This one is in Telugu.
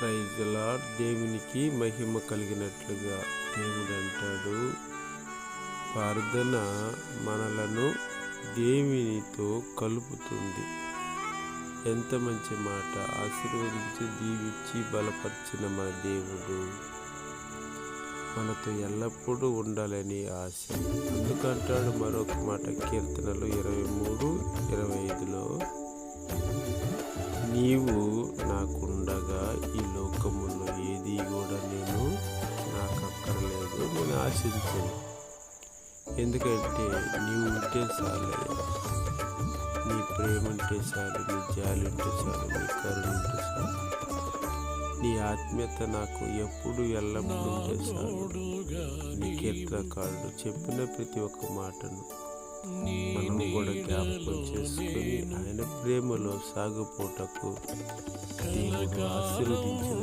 Praise lord. దేవునికి మహిమ కలిగినట్లుగా దేవుడు అంటాడు, ప్రార్థన మనలను దేవునితో కలుపుతుంది. ఎంత మంచి మాట! ఆశీర్వదించి దీవించి బలపరిచిన మన దేవుడు మనతో ఎల్లప్పుడూ ఉండాలని ఆశ. అందుకంటాడు మరొక మాట కీర్తనలు 23:25లో, నీవు నాకుండగా ఈ లోకములో ఏది కూడా నాకు అక్కర్లేదు, నేను ఆశించను. ఎందుకంటే నీవు ఉంటే చాలయ్యా, నీ ప్రేమ ఉంటే చాలు, నీ జాలి ఉంటే చాలు, నీ కరుణ ఉంటే చాలు, నీ ఆత్మీయత నాకు ఎప్పుడు ఎల్లప్పుడూ ఉంటే చాలు. నీ కీర్తనకారుడు చెప్పిన ప్రతి ఒక్క మాటను మనం కూడా జ్ఞాపకం చేసుకుని ఆయన ప్రేమలో సాగుపోటకు దేవుడు ఆశీర్వదించిన